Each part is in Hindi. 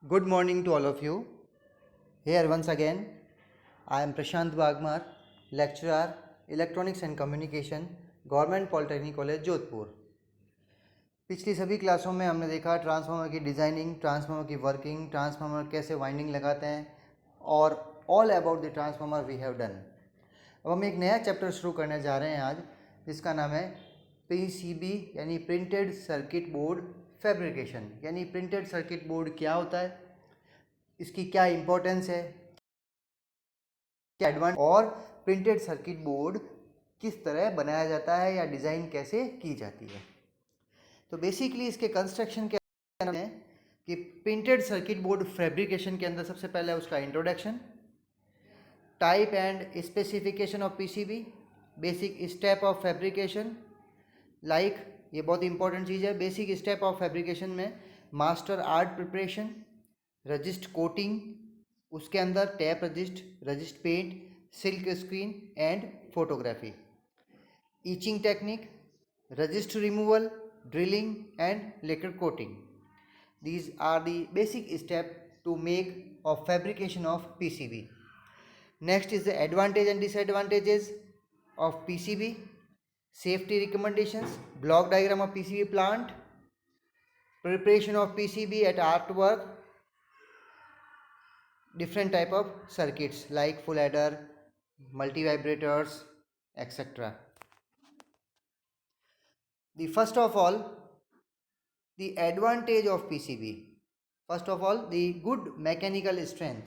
Good morning to all of you. Here once again, I am Prashant Bagmar, lecturer, Electronics and Communication, Government Polytechnic College, Jodhpur. पिछली सभी क्लासों में हमने देखा ट्रांसफार्मर की डिज़ाइनिंग, ट्रांसफार्मर की वर्किंग, ट्रांसफार्मर कैसे वाइंडिंग लगाते हैं और all about the transformer we have done. अब हम एक नया चैप्टर शुरू करने जा रहे हैं आज, जिसका नाम है पीसीबी यानी प्रिंटेड सर्किट बोर्ड फैब्रिकेशन। यानी प्रिंटेड सर्किट बोर्ड क्या होता है, इसकी क्या इम्पोर्टेंस है, क्या एडवांस, और प्रिंटेड सर्किट बोर्ड किस तरह बनाया जाता है या डिज़ाइन कैसे की जाती है। तो बेसिकली इसके कंस्ट्रक्शन के अंदर है कि प्रिंटेड सर्किट बोर्ड फैब्रिकेशन के अंदर सबसे पहले उसका introduction, type and specification of PCB, basic step of fabrication. Like ये बहुत इंपॉर्टेंट चीज़ है, बेसिक स्टेप ऑफ फैब्रिकेशन में master art preparation, resist coating, उसके अंदर tap resist, resist paint, silk screen and photography, etching technique, resist removal, drilling and lacquer coating. These are the basic steps to make of fabrication of PCB. Next is the advantage and disadvantages of PCB, safety recommendations, block diagram of PCB plant, preparation of PCB at artwork, different type of circuits like full adder, multi vibrators, etc. The first of all, the advantage of PCB. First of all the good mechanical strength.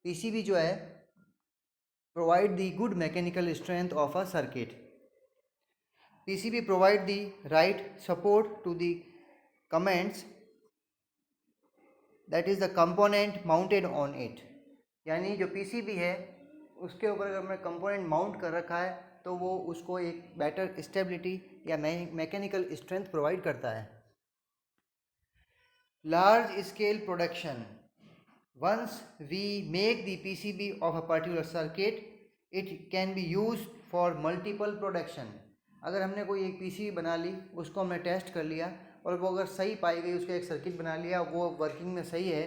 PCB जो है provide the good mechanical strength of a circuit. PCB provide the right support to the comments that is the component mounted on it. यानी जो पीसीबी है उसके ऊपर अगर हमने कंपोनेंट माउंट कर रखा है तो वो उसको एक बेटर स्टेबिलिटी या मैकेनिकल स्ट्रेंथ प्रोवाइड करता है। Large scale production. Once we make the PCB of a particular circuit, it can be used for multiple production. अगर हमने कोई एक PCB बना ली, उसको हमने टेस्ट कर लिया और वो अगर सही पाई गई, उसका एक सर्किट बना लिया, वो वर्किंग में सही है,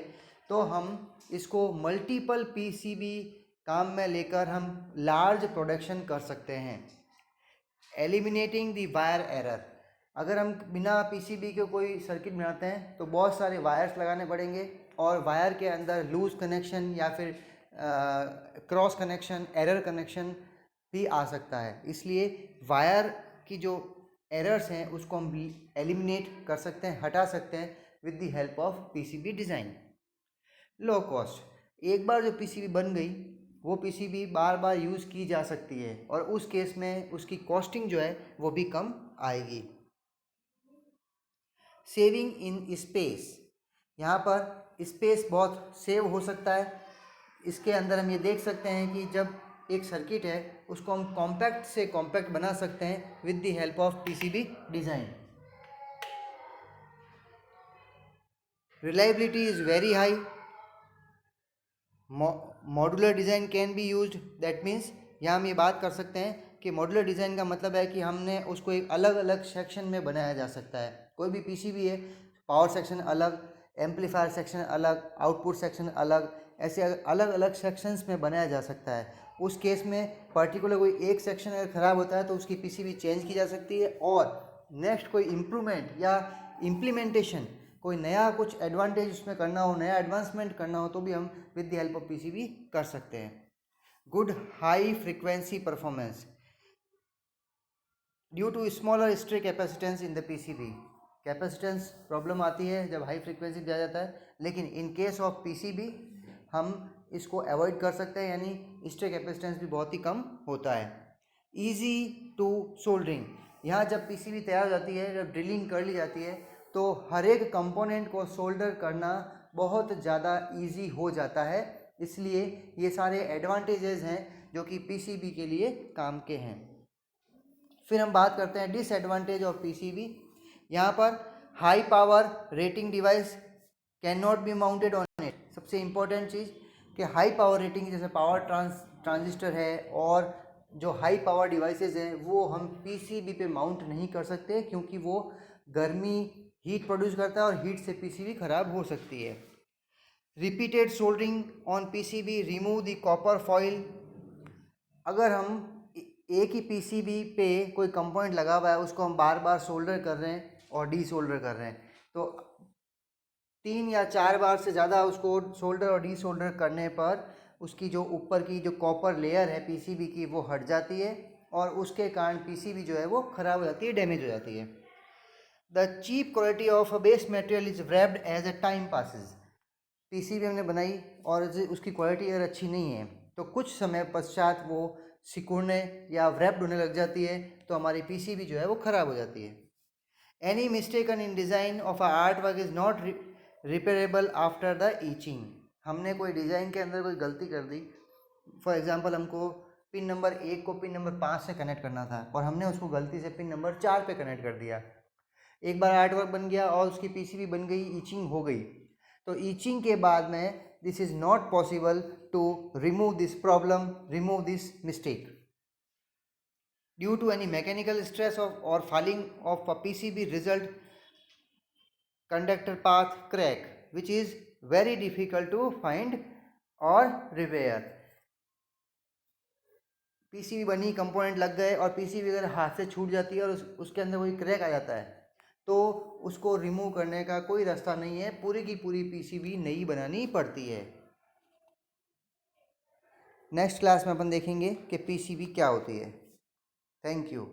तो हम इसको मल्टीपल PCB काम में लेकर हम लार्ज प्रोडक्शन कर सकते हैं। Eliminating the wire error. अगर हम बिना पीसीबी के कोई सर्किट बनाते हैं तो बहुत सारे वायर्स लगाने पड़ेंगे और वायर के अंदर लूज कनेक्शन या फिर क्रॉस कनेक्शन, एरर कनेक्शन भी आ सकता है। इसलिए वायर की जो एरर्स हैं उसको हम एलिमिनेट कर सकते हैं, हटा सकते हैं with the help of PCB design. Low cost. एक बार जो पीसीबी बन गई वो पीसीबी बार बार यूज़ की जा सकती है और उस केस में उसकी कॉस्टिंग जो है वो भी कम आएगी। Saving in space. यहाँ पर स्पेस बहुत सेव हो सकता है। इसके अंदर हम ये देख सकते हैं कि जब एक सर्किट है उसको हम कॉम्पैक्ट से कॉम्पैक्ट बना सकते हैं with the help of PCB design. Reliability is very high. Modular design can be used. That means यहाँ हम ये बात कर सकते हैं कि मॉड्यूलर डिज़ाइन का मतलब है कि हमने उसको एक अलग अलग सेक्शन में बनाया जा सकता है। कोई भी पीसीबी है, पावर सेक्शन अलग, एम्पलीफायर सेक्शन अलग, आउटपुट सेक्शन अलग, ऐसे अलग अलग सेक्शंस में बनाया जा सकता है। उस केस में पर्टिकुलर कोई एक सेक्शन अगर ख़राब होता है तो उसकी पीसीबी चेंज की जा सकती है और नेक्स्ट कोई इम्प्रूवमेंट या इम्प्लीमेंटेशन, कोई नया कुछ एडवांटेज उसमें करना हो, नया एडवांसमेंट करना हो तो भी हम with the help of PCB कर सकते हैं। Good high frequency performance due to smaller stray capacitance in the PCB. Capacitance problem आती है जब हाई फ्रीक्वेंसी दिया जाता है, लेकिन इन केस ऑफ पीसीबी हम इसको अवॉइड कर सकते हैं, यानी स्ट्रे कैपेसिटेंस भी बहुत ही कम होता है। Easy to soldering. यहाँ जब पीसीबी तैयार हो जाती है, जब ड्रिलिंग कर ली जाती है तो हर एक कंपोनेंट को सोल्डर करना बहुत ज़्यादा इजी हो जाता है। इसलिए ये सारे एडवांटेजेस हैं जो कि पीसीबी के लिए काम के हैं। फिर हम बात करते हैं डिसएडवांटेज ऑफ पीसीबी। यहाँ पर high power rating device can not be mounted on it. सबसे इम्पोर्टेंट चीज़ कि हाई पावर रेटिंग जैसे पावर ट्रांजिस्टर है और जो हाई पावर डिवाइसेस हैं वो हम पीसीबी पे माउंट नहीं कर सकते, क्योंकि वो गर्मी हीट प्रोड्यूस करता है और हीट से पीसीबी ख़राब हो सकती है। Repeated soldering on PCB remove the copper foil. अगर हम एक ही पीसीबी पे कोई कंपोनेंट लगा हुआ है, उसको हम बार बार सोल्डर कर रहे हैं और डी सोल्डर कर रहे हैं, तो 3 या 4 बार से ज़्यादा उसको सोल्डर और डी सोल्डर करने पर उसकी जो ऊपर की जो कॉपर लेयर है पीसीबी की वो हट जाती है और उसके कारण पीसीबी जो है वो ख़राब हो जाती है, डैमेज हो जाती है। The cheap quality of a base material is wrapped as a time passes। PCB हमने बनाई और उसकी क्वालिटी अगर अच्छी नहीं है तो कुछ समय पश्चात वो सिकुड़ने या wrapped होने लग जाती है, तो हमारी पीसीबी जो है वो ख़राब हो जाती है। Any mistaken in design of a art work is not repairable after the itching. हमने कोई डिज़ाइन के अंदर कोई गलती कर दी, फॉर एग्जांपल हमको पिन नंबर 1 को पिन नंबर 5 से कनेक्ट करना था और हमने उसको गलती से पिन नंबर 4 पे कनेक्ट कर दिया। एक बार आर्ट वर्क बन गया और उसकी पीसीबी बन गई, ईचिंग हो गई, तो ईचिंग के बाद में this is not possible to remove this problem, remove this mistake due to any mechanical stress off और falling off a PCB result conductor path crack which is very difficult to find or repair। PCB बनी, कंपोनेंट लग गए और पीसीबी अगर हाथ से छूट जाती है और उसके अंदर कोई क्रैक आ जाता है तो उसको रिमूव करने का कोई रास्ता नहीं है, पूरी की पूरी पीसीबी नई बनानी पड़ती है। नेक्स्ट क्लास में अपन देखेंगे कि पीसीबी क्या होती है। Thank you.